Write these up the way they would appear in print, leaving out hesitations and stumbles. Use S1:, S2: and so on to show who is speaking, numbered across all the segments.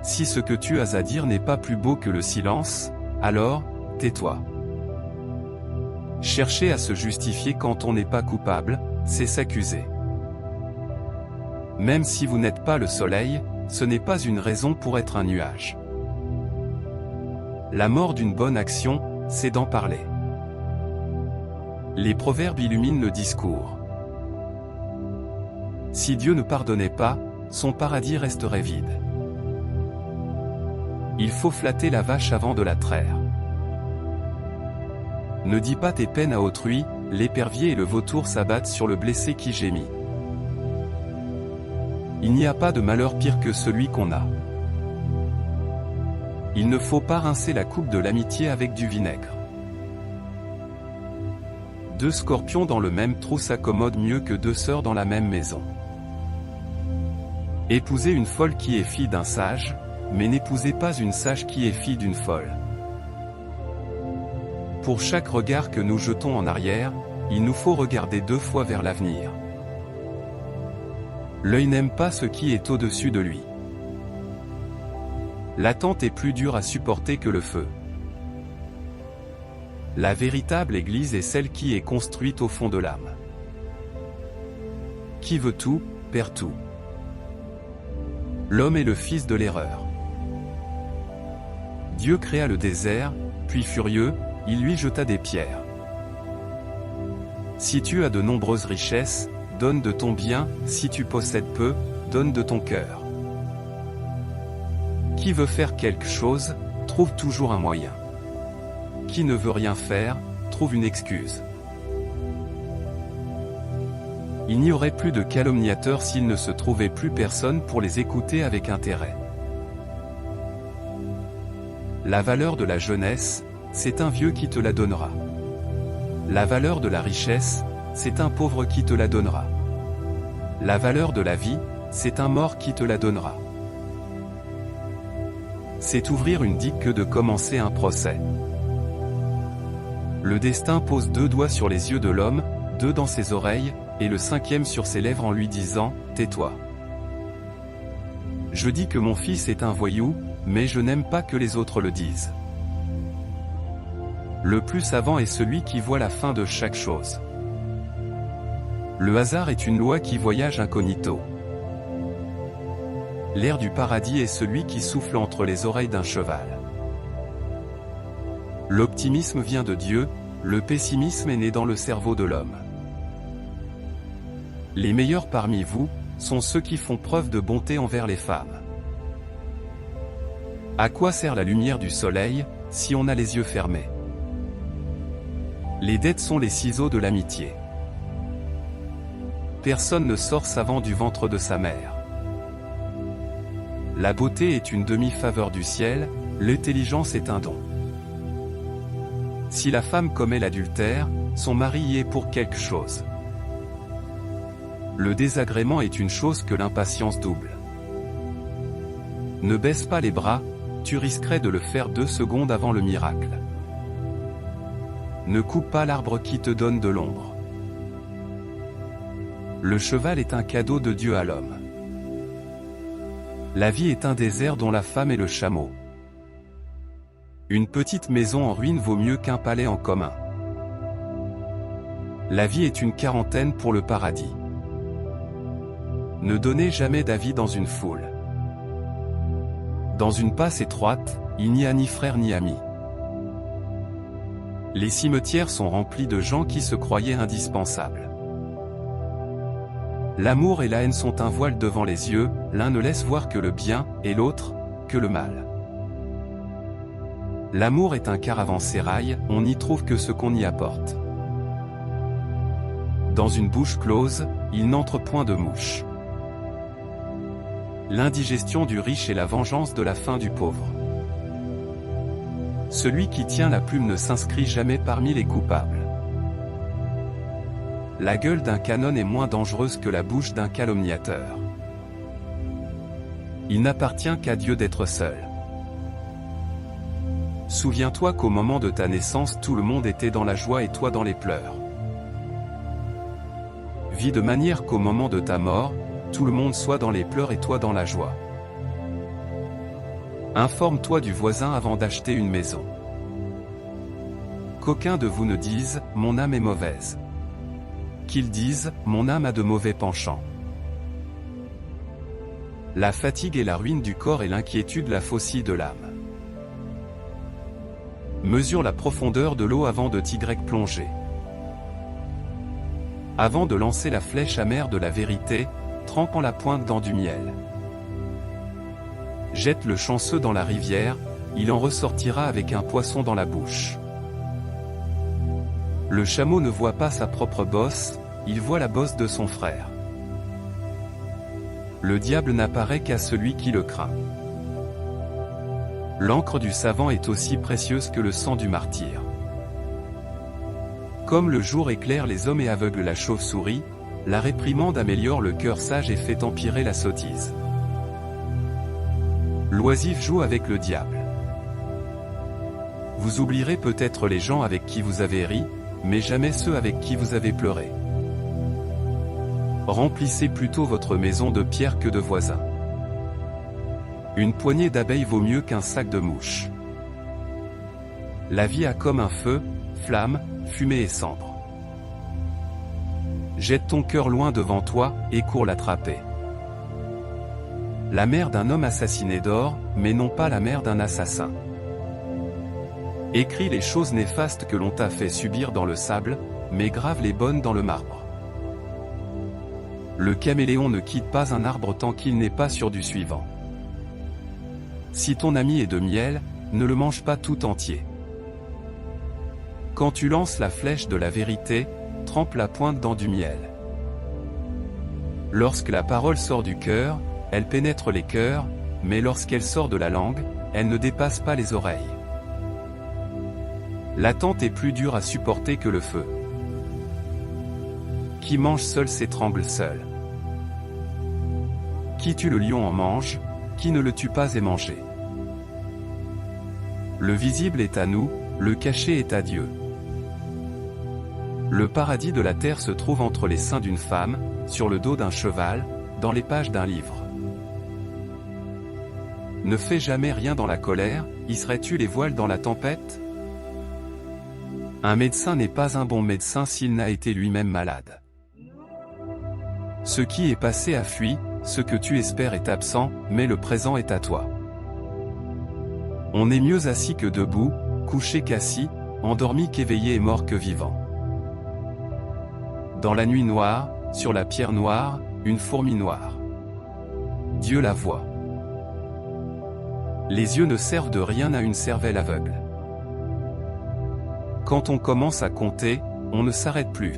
S1: Si ce que tu as à dire n'est pas plus beau que le silence, alors, tais-toi. Chercher à se justifier quand on n'est pas coupable, c'est s'accuser. Même si vous n'êtes pas le soleil, ce n'est pas une raison pour être un nuage. La mort d'une bonne action, c'est d'en parler. Les proverbes illuminent le discours. Si Dieu ne pardonnait pas, son paradis resterait vide. Il faut flatter la vache avant de la traire. Ne dis pas tes peines à autrui, l'épervier et le vautour s'abattent sur le blessé qui gémit. Il n'y a pas de malheur pire que celui qu'on a. Il ne faut pas rincer la coupe de l'amitié avec du vinaigre. Deux scorpions dans le même trou s'accommodent mieux que deux sœurs dans la même maison. Épousez une folle qui est fille d'un sage, mais n'épousez pas une sage qui est fille d'une folle. Pour chaque regard que nous jetons en arrière, il nous faut regarder 2 fois vers l'avenir. L'œil n'aime pas ce qui est au-dessus de lui. L'attente est plus dure à supporter que le feu. La véritable Église est celle qui est construite au fond de l'âme. Qui veut tout, perd tout. L'homme est le fils de l'erreur. Dieu créa le désert, puis furieux, il lui jeta des pierres. Si tu as de nombreuses richesses, donne de ton bien, si tu possèdes peu, donne de ton cœur. Qui veut faire quelque chose, trouve toujours un moyen. Qui ne veut rien faire, trouve une excuse. Il n'y aurait plus de calomniateurs s'il ne se trouvait plus personne pour les écouter avec intérêt. La valeur de la jeunesse, c'est un vieux qui te la donnera. La valeur de la richesse, c'est un pauvre qui te la donnera. La valeur de la vie, c'est un mort qui te la donnera. C'est ouvrir une digue que de commencer un procès. Le destin pose 2 doigts sur les yeux de l'homme, 2 dans ses oreilles, et le 5e sur ses lèvres en lui disant « Tais-toi ». Je dis que mon fils est un voyou, mais je n'aime pas que les autres le disent. Le plus savant est celui qui voit la fin de chaque chose. Le hasard est une loi qui voyage incognito. L'air du paradis est celui qui souffle entre les oreilles d'un cheval. L'optimisme vient de Dieu, le pessimisme est né dans le cerveau de l'homme. Les meilleurs parmi vous, sont ceux qui font preuve de bonté envers les femmes. À quoi sert la lumière du soleil, si on a les yeux fermés? Les dettes sont les ciseaux de l'amitié. Personne ne sort savant du ventre de sa mère. La beauté est une demi-faveur du ciel, l'intelligence est un don. Si la femme commet l'adultère, son mari y est pour quelque chose. Le désagrément est une chose que l'impatience double. Ne baisse pas les bras, tu risquerais de le faire 2 secondes avant le miracle. Ne coupe pas l'arbre qui te donne de l'ombre. Le cheval est un cadeau de Dieu à l'homme. La vie est un désert dont la femme est le chameau. Une petite maison en ruine vaut mieux qu'un palais en commun. La vie est une quarantaine pour le paradis. Ne donnez jamais d'avis dans une foule. Dans une passe étroite, il n'y a ni frère ni ami. Les cimetières sont remplis de gens qui se croyaient indispensables. L'amour et la haine sont un voile devant les yeux, l'un ne laisse voir que le bien, et l'autre, que le mal. L'amour est un caravansérail, on n'y trouve que ce qu'on y apporte. Dans une bouche close, il n'entre point de mouche. L'indigestion du riche est la vengeance de la faim du pauvre. Celui qui tient la plume ne s'inscrit jamais parmi les coupables. La gueule d'un canon est moins dangereuse que la bouche d'un calomniateur. Il n'appartient qu'à Dieu d'être seul. Souviens-toi qu'au moment de ta naissance tout le monde était dans la joie et toi dans les pleurs. Vis de manière qu'au moment de ta mort, tout le monde soit dans les pleurs et toi dans la joie. Informe-toi du voisin avant d'acheter une maison. Qu'aucun de vous ne dise « Mon âme est mauvaise ». Qu'ils disent « Mon âme a de mauvais penchants ». La fatigue est la ruine du corps et l'inquiétude la faucille de l'âme. Mesure la profondeur de l'eau avant de t'y plonger. Avant de lancer la flèche amère de la vérité, trempant la pointe dans du miel. Jette le chanceux dans la rivière, il en ressortira avec un poisson dans la bouche. Le chameau ne voit pas sa propre bosse, il voit la bosse de son frère. Le diable n'apparaît qu'à celui qui le craint. L'encre du savant est aussi précieuse que le sang du martyr. Comme le jour éclaire les hommes et aveugle la chauve-souris, la réprimande améliore le cœur sage et fait empirer la sottise. L'oisif joue avec le diable. Vous oublierez peut-être les gens avec qui vous avez ri, mais jamais ceux avec qui vous avez pleuré. Remplissez plutôt votre maison de pierres que de voisins. Une poignée d'abeilles vaut mieux qu'un sac de mouches. La vie a comme un feu, flamme, fumée et cendre. Jette ton cœur loin devant toi, et cours l'attraper. La mère d'un homme assassiné dort, mais non pas la mère d'un assassin. Écris les choses néfastes que l'on t'a fait subir dans le sable, mais grave les bonnes dans le marbre. Le caméléon ne quitte pas un arbre tant qu'il n'est pas sûr du suivant. Si ton ami est de miel, ne le mange pas tout entier. Quand tu lances la flèche de la vérité, trempe la pointe dans du miel. Lorsque la parole sort du cœur, elle pénètre les cœurs, mais lorsqu'elle sort de la langue, elle ne dépasse pas les oreilles. L'attente est plus dure à supporter que le feu. Qui mange seul s'étrangle seul. Qui tue le lion en mange, qui ne le tue pas est mangé. Le visible est à nous, le caché est à Dieu. Le paradis de la terre se trouve entre les seins d'une femme, sur le dos d'un cheval, dans les pages d'un livre. Ne fais jamais rien dans la colère, hisserais-tu les voiles dans la tempête ? Un médecin n'est pas un bon médecin s'il n'a été lui-même malade. Ce qui est passé a fui, ce que tu espères est absent, mais le présent est à toi. On est mieux assis que debout, couché qu'assis, endormi qu'éveillé et mort que vivant. Dans la nuit noire, sur la pierre noire, une fourmi noire. Dieu la voit. Les yeux ne servent de rien à une cervelle aveugle. Quand on commence à compter, on ne s'arrête plus.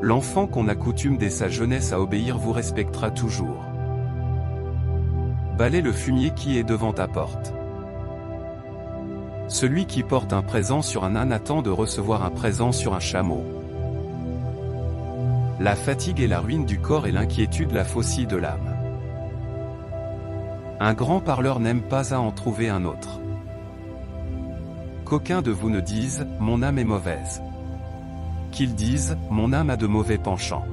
S1: L'enfant qu'on accoutume dès sa jeunesse à obéir vous respectera toujours. Balaie le fumier qui est devant ta porte. Celui qui porte un présent sur un âne attend de recevoir un présent sur un chameau. La fatigue est la ruine du corps et l'inquiétude la faucille de l'âme. Un grand parleur n'aime pas à en trouver un autre. Qu'aucun de vous ne dise « Mon âme est mauvaise ». Qu'ils disent « Mon âme a de mauvais penchants ».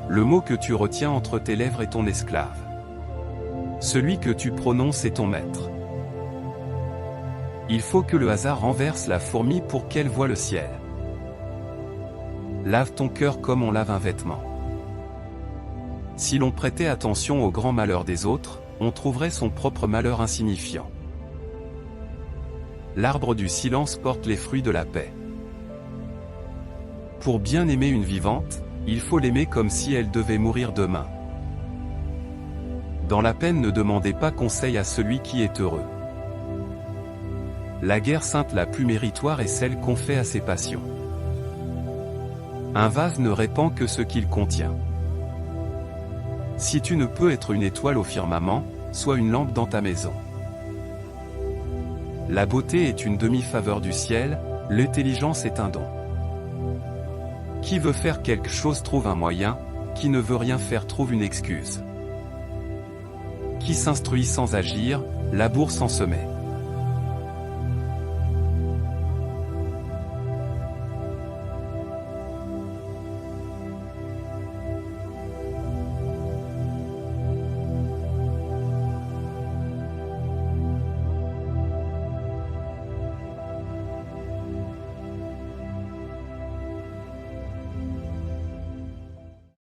S1: Le mot que tu retiens entre tes lèvres est ton esclave. Celui que tu prononces est ton maître. Il faut que le hasard renverse la fourmi pour qu'elle voie le ciel. Lave ton cœur comme on lave un vêtement. Si l'on prêtait attention aux grands malheurs des autres, on trouverait son propre malheur insignifiant. L'arbre du silence porte les fruits de la paix. Pour bien aimer une vivante, il faut l'aimer comme si elle devait mourir demain. Dans la peine ne demandez pas conseil à celui qui est heureux. La guerre sainte la plus méritoire est celle qu'on fait à ses passions. Un vase ne répand que ce qu'il contient. Si tu ne peux être une étoile au firmament, sois une lampe dans ta maison. La beauté est une demi-faveur du ciel, l'intelligence est un don. Qui veut faire quelque chose trouve un moyen, qui ne veut rien faire trouve une excuse. Qui s'instruit sans agir, laboure sans semer.